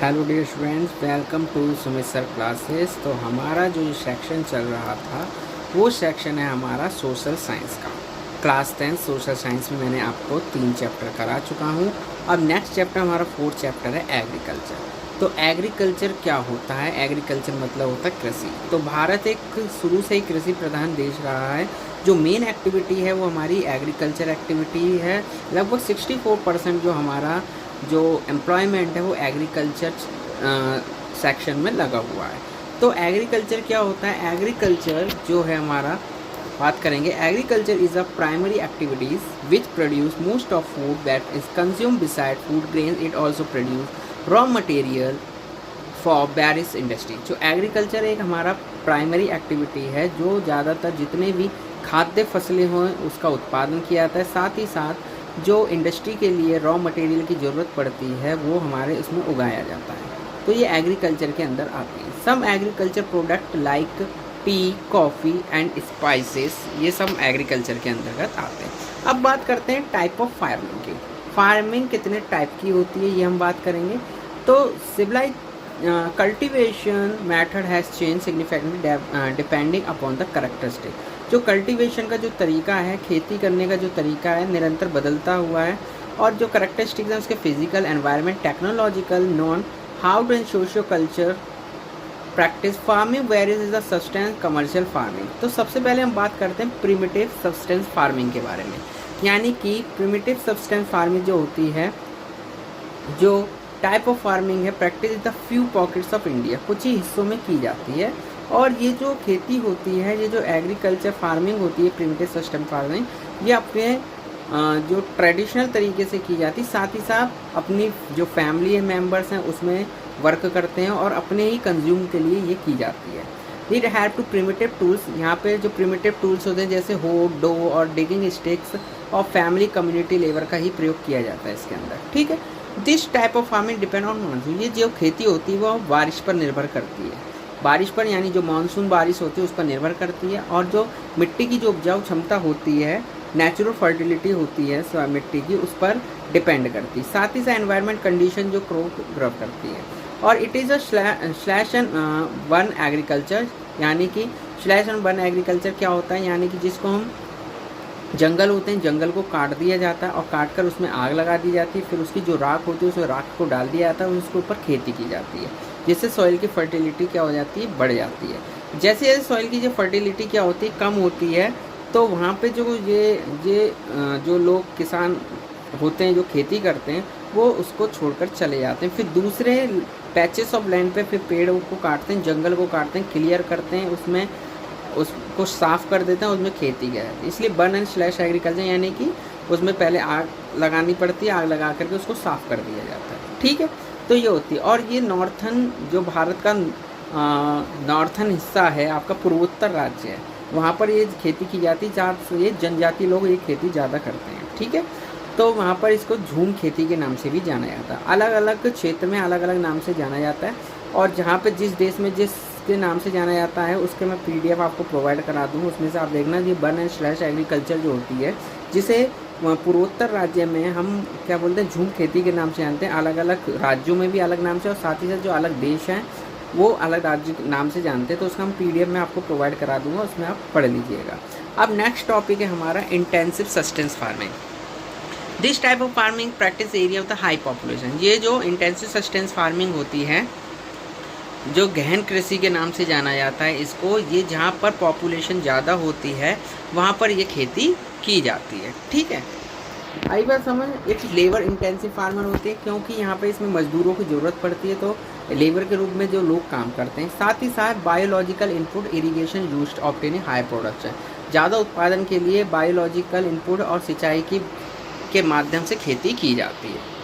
Hello dear students, welcome to Sumit sir classes. तो हमारा जो सेक्शन चल रहा था वो सेक्शन है हमारा सोशल साइंस का। क्लास 10 सोशल साइंस में मैंने आपको 3 चैप्टर करा चुका हूँ। अब नेक्स्ट चैप्टर हमारा 4th चैप्टर है एग्रीकल्चर। तो एग्रीकल्चर क्या होता है? एग्रीकल्चर मतलब होता है कृषि। तो भारत एक शुरू से ही कृषि प्रधान देश रहा है। जो मेन एक्टिविटी है वो हमारी एग्रीकल्चर एक्टिविटी है। लगभग 64% जो हमारा जो एम्प्लॉयमेंट है वो एग्रीकल्चर सेक्शन में लगा हुआ है। तो एग्रीकल्चर क्या होता है? एग्रीकल्चर जो है हमारा बात करेंगे, agriculture is a primary activities which produce most of food that is consume beside food grain. It also produce raw material for various industry. जो एग्रीकल्चर एक हमारा प्राइमरी एक्टिविटी है जो ज़्यादातर जितने भी खाद्य फसलें हों उसका उत्पादन किया जाता है। साथ ही साथ जो इंडस्ट्री के लिए रॉ मटेरियल की ज़रूरत पड़ती है वो हमारे उसमें उगाया जाता है। तो ये एग्रीकल्चर के अंदर आती है। Some agriculture product like tea, coffee and spices, ये सब एग्रीकल्चर के अंतर्गत आते हैं। अब बात करते हैं टाइप ऑफ फार्मिंग की। फार्मिंग कितने टाइप की होती है ये हम बात करेंगे। तो civilize cultivation method has change significantly depending upon the characteristic. जो कल्टीवेशन का जो तरीका है, खेती करने का जो तरीका है, निरंतर बदलता हुआ है। और जो कैरेक्टरिस्टिक्स हैं उसके physical, environment, technological, non how and socio culture practice farming varies is the substance commercial farming. तो सबसे पहले हम बात करते हैं प्रिमिटिव सब्सटेंस फार्मिंग के बारे में। यानी कि प्रिमिटिव सब्सटेंस फार्मिंग जो होती है, जो टाइप ऑफ फार्मिंग है, practice in the few pockets of India, कुछ ही हिस्सों में की जाती है। और ये जो खेती होती है, ये जो एग्रीकल्चर फार्मिंग होती है, प्रिमिटिव सिस्टम फार्मिंग, ये अपने जो ट्रेडिशनल तरीके से की जाती है। साथ ही साथ अपनी जो फैमिली मेम्बर्स हैं उसमें वर्क करते हैं और अपने ही कंज्यूम के लिए ये की जाती है। It have to primitive tools. यहाँ पे जो प्रिमिटिव टूल्स होते हैं जैसे हो, डो और डिगिंग स्टिक्स और फैमिली कम्युनिटी लेबर का ही प्रयोग किया जाता है इसके अंदर। ठीक है। This type of farming depend on monsoon. ये जो खेती होती है वो बारिश पर निर्भर करती है। बारिश पर, यानी जो मानसून बारिश होती है उस पर निर्भर करती है। और जो मिट्टी की जो उपजाऊ क्षमता होती है, नेचुरल फर्टिलिटी होती है मिट्टी की, उस पर डिपेंड करती है। साथ ही साथ एनवायरनमेंट कंडीशन जो क्रॉप ग्रो करती है। और it is a slash and one agriculture. यानी कि स्लैश एंड वन एग्रीकल्चर क्या होता है? यानी कि जिसको हम जंगल होते हैं, जंगल को काट दिया जाता है और काट कर उसमें आग लगा दी जाती है। फिर उसकी जो राख होती है उस राख को डाल दिया जाता है और उसके ऊपर खेती की जाती है, जिससे सॉइल की फर्टिलिटी क्या हो जाती है? बढ़ जाती है। जैसे जैसे सॉइल की जो फर्टिलिटी क्या होती है? कम होती है। तो वहाँ पे जो जो लोग किसान होते हैं जो खेती करते हैं वो उसको छोड़कर चले जाते हैं। फिर दूसरे पैचेस ऑफ लैंड पे फिर पेड़ों को काटते हैं, जंगल को काटते हैं, क्लियर करते हैं, उसमें उसको साफ़ कर देते हैं, उसमें खेती की जाती है। इसलिए बर्न एंड स्लैश एग्रीकल्चर, यानी कि उसमें पहले आग लगानी पड़ती है, आग लगा करके उसको साफ़ कर दिया जाता है। ठीक है। तो ये होती है। और ये नॉर्थन जो भारत का नॉर्थन हिस्सा है, आपका पूर्वोत्तर राज्य है, वहाँ पर ये खेती की जाती है। जहाँ ये जनजाति लोग ये खेती ज़्यादा करते हैं। ठीक है। तो वहाँ पर इसको झूम खेती के नाम से भी जाना जाता है। अलग अलग क्षेत्र में अलग अलग नाम से जाना जाता है। और जहाँ पे जिस देश में जिस के नाम से जाना जाता है उसके मैं PDF आपको प्रोवाइड करा दूँ, उसमें से आप देखना। ये बर्न एंड स्लैश एग्रीकल्चर जो होती है, जिसे पूर्वोत्तर राज्य में हम क्या बोलते हैं? झूम खेती के नाम से जानते हैं। अलग अलग राज्यों में भी अलग नाम से, और साथ ही साथ जो अलग देश हैं वो अलग राज्य के नाम से जानते हैं। तो उसका हम PDF में आपको प्रोवाइड करा दूँगा, उसमें आप पढ़ लीजिएगा। अब नेक्स्ट टॉपिक है हमारा intensive sustains farming. This type of farming practice area of the high population. ये जो इंटेंसिव सस्टेंस फार्मिंग होती है, जो गहन कृषि के नाम से जाना जाता है इसको, ये जहाँ पर पॉपुलेशन ज़्यादा होती है वहाँ पर ये खेती की जाती है। ठीक है। आई बात समझ। एक लेबर इंटेंसिव फार्मर होती है क्योंकि यहाँ पे इसमें मजदूरों की ज़रूरत पड़ती है, तो लेबर के रूप में जो लोग काम करते हैं। साथ ही साथ biological input irrigation used obtaining high production. ज़्यादा उत्पादन के लिए बायोलॉजिकल इनपुट और सिंचाई के माध्यम से खेती की जाती है।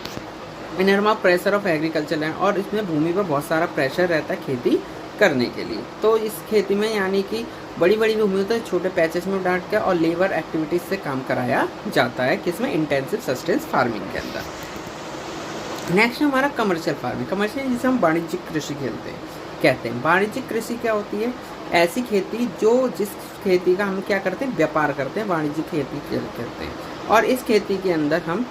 इनरमा प्रेशर ऑफ एग्रीकल्चर लैंड, और इसमें भूमि पर बहुत सारा प्रेशर रहता है खेती करने के लिए। तो इस खेती में यानी कि बड़ी बड़ी भूमि होती है, छोटे पैचेस में डांट के और लेबर एक्टिविटीज़ से काम कराया जाता है, किसमें? इंटेंसिव सस्टेंस फार्मिंग के अंदर। नेक्स्ट हमारा कमर्शियल फार्मिंग। कमर्शियल जिसे हम वाणिज्यिक कृषि कहते हैं। वाणिज्यिक कृषि क्या होती है? ऐसी खेती जिस खेती का हम क्या करते हैं? व्यापार करते हैं, वाणिज्यिक खेती करते हैं। और इस खेती के अंदर हम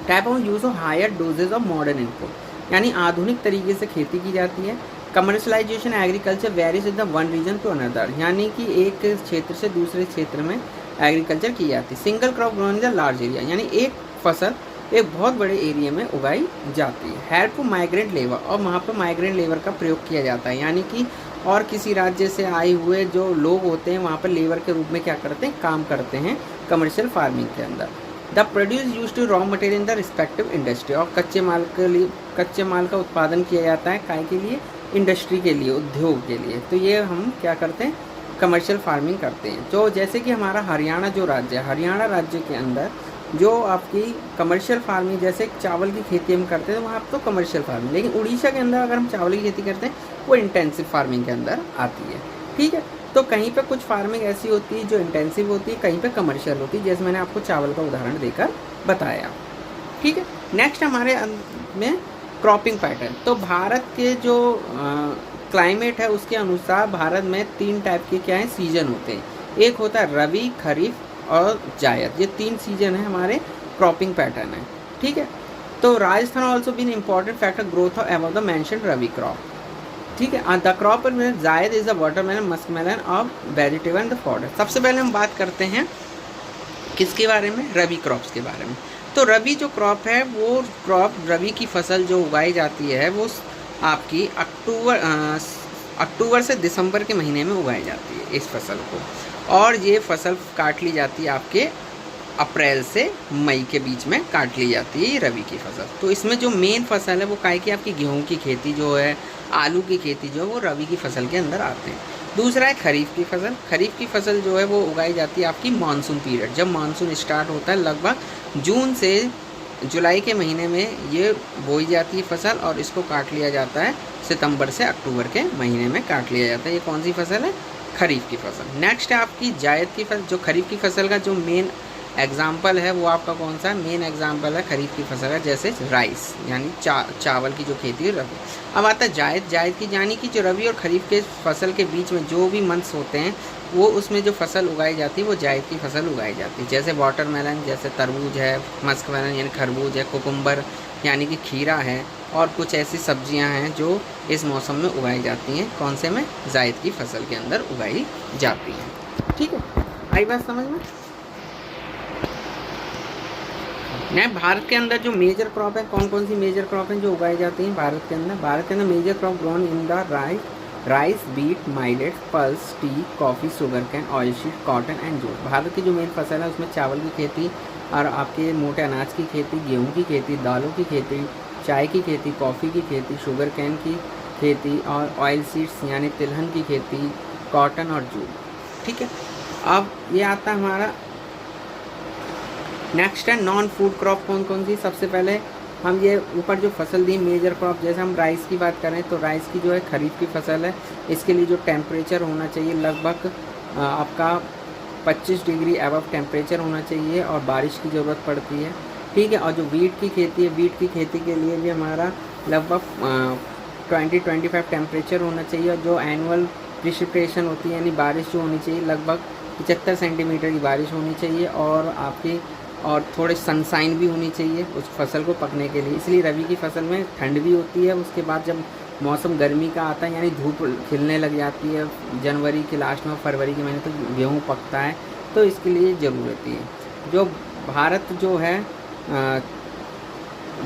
type of use of higher dosages of modern input. यानी आधुनिक तरीके से खेती की जाती है। Commercialization agriculture varies in the one region to another, यानी कि एक क्षेत्र से दूसरे क्षेत्र में एग्रीकल्चर की जाती है। Single crop grown in the large area, यानी एक फसल एक बहुत बड़े एरिया में उगाई जाती है। हेल्प टू माइग्रेंट लेबर, और वहाँ पर माइग्रेंट लेबर का प्रयोग किया जाता है, यानी कि और किसी राज्य से आए हुए जो लोग होते हैं वहाँ पर लेबर के रूप में क्या करते हैं, काम करते हैं कमर्शियल फार्मिंग के अंदर। The produce use to raw material in the respective industry, और कच्चे माल का उत्पादन किया जाता है काय के लिए, इंडस्ट्री के लिए, उद्योग के लिए। तो ये हम क्या करते हैं, कमर्शियल फार्मिंग करते हैं। जो जैसे कि हमारा हरियाणा जो राज्य है, हरियाणा राज्य के अंदर जो आपकी कमर्शियल फार्मिंग, जैसे चावल की खेती हम करते हैं तो वहाँ तो कमर्शियल फार्मिंग, लेकिन उड़ीसा के अंदर अगर हम चावल की खेती करते हैं वो इंटेंसिव फार्मिंग के अंदर आती है। ठीक है, तो कहीं पे कुछ फार्मिंग ऐसी होती है जो इंटेंसिव होती है, कहीं पे कमर्शियल होती है, जैसे मैंने आपको चावल का उदाहरण देकर बताया। ठीक है, नेक्स्ट हमारे में क्रॉपिंग पैटर्न। तो भारत के जो क्लाइमेट है उसके अनुसार भारत में 3 टाइप के क्या है, सीजन होते हैं। एक होता है रबी, खरीफ और जायद, ये 3 सीजन है हमारे क्रॉपिंग पैटर्न है। ठीक है, तो Rajasthan also been important factor growth of about the mention rabi crop. ठीक है, द क्रॉप में zaid is the watermelon, muskmelon और वेजिटेबल एंड द फॉडर। सबसे पहले हम बात करते हैं किसके बारे में, रबी क्रॉप्स के बारे में। तो रबी जो क्रॉप है वो क्रॉप, रबी की फसल जो उगाई जाती है वो आपकी अक्टूबर से दिसंबर के महीने में उगाई जाती है इस फसल को, और ये फसल काट ली जाती है आपके अप्रैल से मई के बीच में काट ली जाती है ये रबी की फसल। तो इसमें जो मेन फसल है वो काय की आपकी गेहूं की खेती जो है, आलू की खेती जो है वो रबी की फसल के अंदर आते हैं। दूसरा है खरीफ की फसल। खरीफ की फसल जो है वो उगाई जाती है आपकी मानसून पीरियड, जब मानसून स्टार्ट होता है लगभग जून से जुलाई के महीने में ये बोई जाती है फसल, और इसको काट लिया जाता है सितंबर से अक्टूबर के महीने में काट लिया जाता है। ये कौन सी फसल है, खरीफ की फसल। नेक्स्ट है आपकी जायद की फसल। जो खरीफ की फसल का जो मेन एग्जाम्पल है वो आपका कौन सा है, मेन एग्जाम्पल है खरीफ की फसल का, जैसे राइस यानी चावल की जो खेती है रबी। अब आता है जायद। जायद की यानी कि जो रबी और खरीफ के फसल के बीच में जो भी मंथ्स होते हैं वो उसमें जो फसल उगाई जाती है वो जायद की फसल उगाई जाती है, जैसे वाटरमेलन, जैसे तरबूज है, मस्कमेलन यानी खरबूज है, कुकुम्बर यानी कि खीरा है, और कुछ ऐसी सब्जियां हैं जो इस मौसम में उगाई जाती हैं, कौन से में, जायद की फसल के अंदर उगाई जाती हैं। ठीक है, आई बात समझ में। नहीं, भारत के अंदर जो मेजर क्रॉप है, कौन कौन सी मेजर क्रॉप हैं जो उगाई जाती हैं भारत के अंदर। भारत के अंदर major crop grown in the rice, wheat, millet, pulse, tea, coffee, sugar cane, oil seed, cotton and jute. Bharat की जो मेन फसल है उसमें चावल की खेती और आपके मोटे अनाज की खेती, गेहूं की खेती, दालों की खेती, चाय की खेती, कॉफ़ी की खेती, शुगर कैन की खेती और ऑयल सीड्स यानी तिलहन की खेती, कॉटन और जूट। ठीक है, अब ये आता है हमारा नेक्स्ट है नॉन फूड क्रॉप। कौन कौन सी, सबसे पहले हम ये ऊपर जो फसल दी मेजर क्रॉप, जैसे हम राइस की बात करें तो राइस की जो है खरीफ की फसल है, इसके लिए जो टेम्परेचर होना चाहिए लगभग आपका 25 डिग्री अबव टेम्परेचर होना चाहिए और बारिश की ज़रूरत पड़ती है। ठीक है, और जो वीट की खेती है, वीट की खेती के लिए भी हमारा लगभग 20-25 टेम्परेचर होना चाहिए, और जो एनुअल प्रिसिपिटेशन होती है यानी बारिश जो होनी चाहिए लगभग 75 सेंटीमीटर की बारिश होनी चाहिए, और थोड़े सनसाइन भी होनी चाहिए उस फसल को पकने के लिए। इसलिए रबी की फसल में ठंड भी होती है, उसके बाद जब मौसम गर्मी का आता है यानी धूप खिलने लग जाती है जनवरी के लास्ट में, फरवरी के महीने तक तो गेहूँ पकता है, तो इसके लिए ज़रूरत है। जो भारत जो है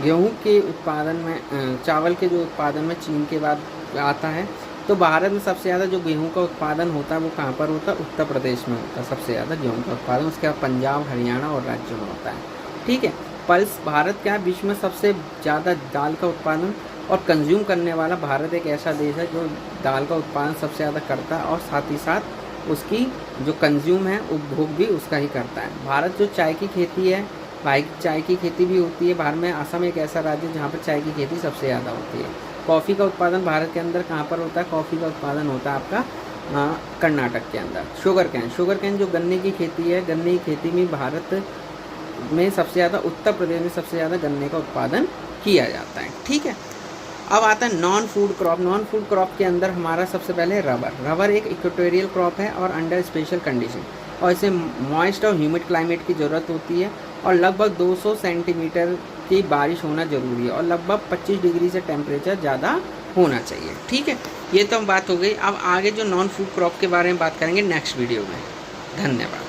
गेहूँ के उत्पादन में, चावल के जो उत्पादन में चीन के बाद आता है, तो भारत में सबसे ज़्यादा जो गेहूं का उत्पादन होता है वो कहाँ पर होता है, उत्तर प्रदेश में होता है सबसे ज़्यादा गेहूं का उत्पादन, उसके बाद पंजाब, हरियाणा और राज्यों में होता है। ठीक है, पल्स भारत क्या है, विश्व में सबसे ज़्यादा दाल का उत्पादन और कंज्यूम करने वाला भारत एक ऐसा देश है जो दाल का उत्पादन सबसे ज़्यादा करता है, और साथ ही साथ उसकी जो कंज्यूम है उपभोग भी उसका ही करता है। भारत जो चाय की खेती है, भाई चाय की खेती भी होती है भारत में। असम एक ऐसा राज्य है जहाँ पर चाय की खेती सबसे ज़्यादा होती है। कॉफ़ी का उत्पादन भारत के अंदर कहाँ पर होता है, कॉफ़ी का उत्पादन होता है आपका कर्नाटक के अंदर। शुगर कैन जो गन्ने की खेती है, गन्ने की खेती में भारत में सबसे ज़्यादा, उत्तर प्रदेश में सबसे ज़्यादा गन्ने का उत्पादन किया जाता है। ठीक है, अब आता है non food crop. Non food crop के अंदर हमारा सबसे पहले रबर एक इक्वेटोरियल क्रॉप है और अंडर स्पेशल कंडीशन, और इसे मॉइस्ट और ह्यूमिड क्लाइमेट की ज़रूरत होती है, और लगभग 200 सेंटीमीटर कि बारिश होना ज़रूरी है और लगभग 25 डिग्री से टेम्परेचर ज़्यादा होना चाहिए। ठीक है, ये तो बात हो गई। अब आगे जो नॉन फूड क्रॉप के बारे में बात करेंगे नेक्स्ट वीडियो में। धन्यवाद।